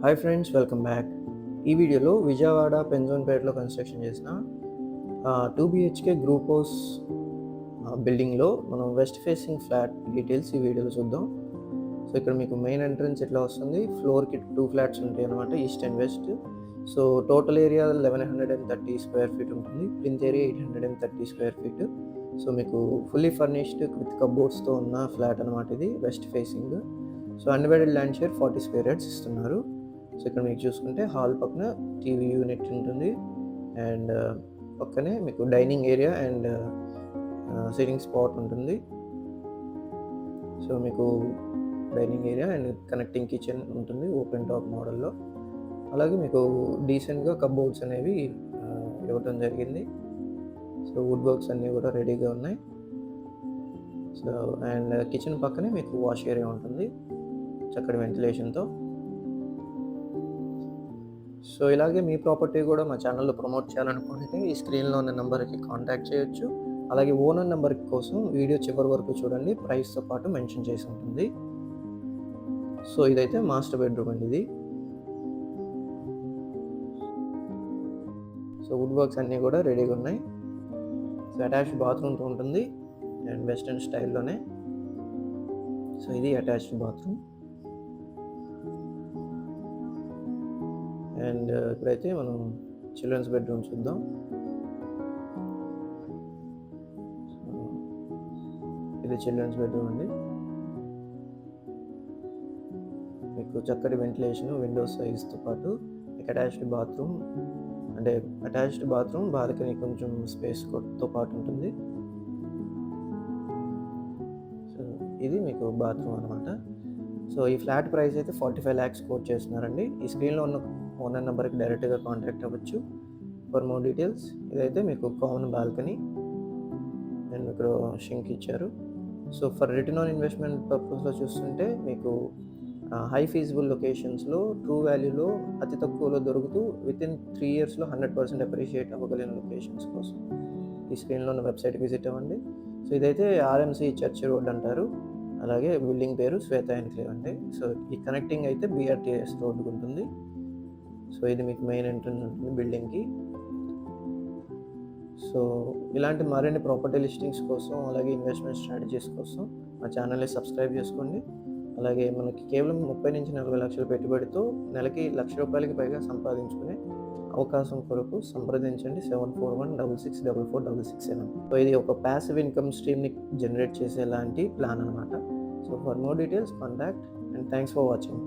Hi friends, welcome back. ఈ వీడియోలో Vijayawada పెంజోన్పేటలో construction చేసిన 2 BHK గ్రూప్ హౌస్ బిల్డింగ్లో మనం వెస్ట్ ఫేసింగ్ ఫ్లాట్ డీటెయిల్స్ ఈ వీడియోలో చూద్దాం. సో ఇక్కడ మీకు మెయిన్ ఎంట్రన్స్ ఎట్లా వస్తుంది, ఫ్లోర్కి 2 ఫ్లాట్స్ ఉంటాయి అనమాట, east and west. So total area 1130 square feet ఉంటుంది, plinth area 830 square feet. So మీకు ఫుల్లీ ఫర్నిష్డ్ విత్ కబోర్డ్స్తో ఉన్న ఫ్లాట్ అనమాట ఇది, west facing. So undivided land share 40 square yards ఇస్తున్నారు. సో ఇక్కడ మీకు చూసుకుంటే హాల్ పక్కన టీవీ యూనిట్ ఉంటుంది, అండ్ పక్కనే మీకు dining area and sitting spot ఉంటుంది. సో మీకు dining area and connecting kitchen ఉంటుంది ఓపెన్ టాప్ మోడల్లో. అలాగే మీకు డీసెంట్గా కబోర్డ్స్ అనేవి ఇవ్వటం జరిగింది. సో వుడ్ వర్క్స్ అన్నీ కూడా రెడీగా ఉన్నాయి. సో అండ్ కిచెన్ పక్కనే మీకు వాష్ ఏరియా ఉంటుంది చక్కటి వెంటిలేషన్తో. సో ఇలాగే మీ ప్రాపర్టీ కూడా మా ఛానల్లో ప్రమోట్ చేయాలనుకుంటే ఈ స్క్రీన్లో ఉన్న నెంబర్కి కాంటాక్ట్ చేయొచ్చు. అలాగే ఓనర్ నెంబర్ కోసం వీడియో చివరి వరకు చూడండి, ప్రైస్తో పాటు మెన్షన్ చేసి ఉంటుంది. సో ఇదైతే మాస్టర్ బెడ్రూమ్ అండి ఇది. సో వుడ్ వర్క్స్ అన్నీ కూడా రెడీగా ఉన్నాయి. సో అటాచ్డ్ బాత్రూమ్తో ఉంటుంది అండ్ వెస్టర్న్ స్టైల్లోనే. సో ఇది అటాచ్డ్ బాత్రూమ్. అండ్ ఇప్పుడైతే మనం చిల్డ్రన్స్ బెడ్రూమ్ చూద్దాం. ఇది చిల్డ్రన్స్ బెడ్రూమ్ అండి. మీకు చక్కటి వెంటిలేషన్, విండోస్ సైజ్తో పాటు అటాచ్డ్ బాత్రూమ్, అంటే అటాచ్డ్ బాత్రూమ్, బాల్కనీ కొంచెం స్పేస్తో పాటు ఉంటుంది. సో ఇది మీకు బాత్రూమ్ అనమాట. సో ఈ ఫ్లాట్ ప్రైస్ అయితే 45 lakhs కోట్ చేస్తున్నారండి. ఈ స్క్రీన్లో ఉన్న ఓనర్ నెంబర్కి డైరెక్ట్గా కాంటాక్ట్ అవ్వచ్చు ఫర్ మోర్ డీటెయిల్స్. ఇదైతే మీకు కామన్ బాల్కనీ అండ్ ఇక్కడ షింక్ ఇచ్చారు. So for return on investment పర్పస్లో చూస్తుంటే మీకు హై ఫీజిబుల్ లొకేషన్స్లో ట్రూ వాల్యూలో అతి తక్కువలో దొరుకుతూ వితిన్ 3 yearsలో 100% అప్రిషియేట్ అవ్వగలిగిన లొకేషన్స్ కోసం ఈ స్క్రీన్లో ఉన్న వెబ్సైట్కి విజిట్ అవ్వండి. సో ఇదైతే RMC చర్చ్ రోడ్ అంటారు. అలాగే బిల్డింగ్ పేరు శ్వేత ఎన్క్లేవ్ అండి. సో ఈ కనెక్టింగ్ అయితే BRTS రోడ్డుకు ఉంటుంది. సో ఇది మీకు మెయిన్ ఎంట్రన్స్ ఉంటుంది బిల్డింగ్కి. సో ఇలాంటి మరిన్ని ప్రాపర్టీ లిస్టింగ్స్ కోసం, అలాగే ఇన్వెస్ట్మెంట్ స్ట్రాటజీస్ కోసం మా ఛానల్ని సబ్స్క్రైబ్ చేసుకోండి. అలాగే మనకి కేవలం 30 నుంచి 40 లక్షల పెట్టుబడితో నెలకి ₹1,00,000 పైగా సంపాదించుకునే అవకాశం కొరకు సంప్రదించండి 7416644667. సో ఇది ఒక ప్యాసివ్ ఇన్కమ్ స్ట్రీమ్ని జనరేట్ చేసేలాంటి ప్లాన్ అనమాట. So for more details contact, and thanks for watching.